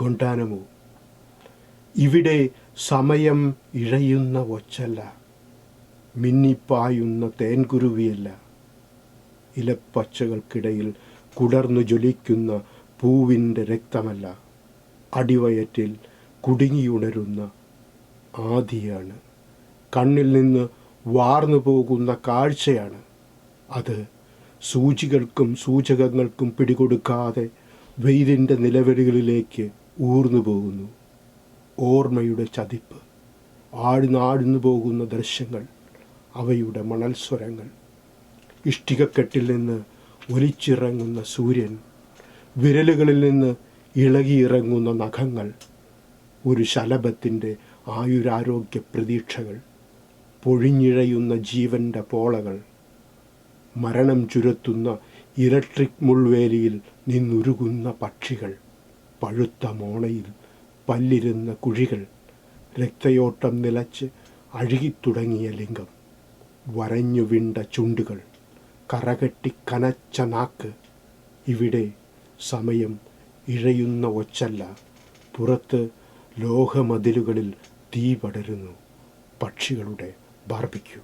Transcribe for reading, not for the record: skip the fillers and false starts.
ഗൊണ്ടാനമോ. ഇവിടെ സമയം ഇഴയുന്ന ഒച്ചല്ല, മിന്നിപ്പായുന്ന തേൻകുരുവിയല്ല, ഇലപ്പച്ചകൾക്കിടയിൽ കുടർന്നു ജ്വലിക്കുന്ന പൂവിൻ്റെ രക്തമല്ല, അടിവയറ്റിൽ കുടുങ്ങിയുണരുന്ന ആദിയാണ്. കണ്ണിൽ നിന്ന് വാർന്നു പോകുന്ന കാഴ്ചയാണ് അത്. സൂചികൾക്കും സൂചകങ്ങൾക്കും പിടികൊടുക്കാതെ വെയിലിൻ്റെ നിലവിളികളിലേക്ക് ഊർന്നു പോകുന്നു. ഓർമ്മയുടെ ചതിപ്പ്, ആഴ്ന്നാഴ്ന്നു പോകുന്ന ദൃശ്യങ്ങൾ, അവയുടെ മണൽസ്വരങ്ങൾ, ഇഷ്ടികക്കെട്ടിൽ നിന്ന് ഒലിച്ചിറങ്ങുന്ന സൂര്യൻ, വിരലുകളിൽ നിന്ന് ഇളകിയിറങ്ങുന്ന നഖങ്ങൾ, ഒരു ശലഭത്തിൻ്റെ ആയുരാരോഗ്യ പ്രതീക്ഷകൾ, പൊഴിഞ്ഞിഴയുന്ന ജീവൻ്റെ പോളകൾ, മരണം ചുരത്തുന്ന ഇലക്ട്രിക് മുൾവേലിയിൽ നിന്നുരുകുന്ന പക്ഷികൾ, പഴുത്ത മോണയിൽ പല്ലിരുന്ന കുഴികൾ, രക്തയോട്ടം നിലച്ച് അഴുകിത്തുടങ്ങിയ ലിംഗം, വരഞ്ഞു വിണ്ട ചുണ്ടുകൾ, കറകെട്ടി കനച്ച നാക്ക്. ഇവിടെ സമയം ഇഴയുന്ന ഒച്ചല്ല, പുറത്ത് ലോഹമതിലുകളിൽ തീ പടരുന്നു പക്ഷികളുടെ ബാർബിക്യൂ.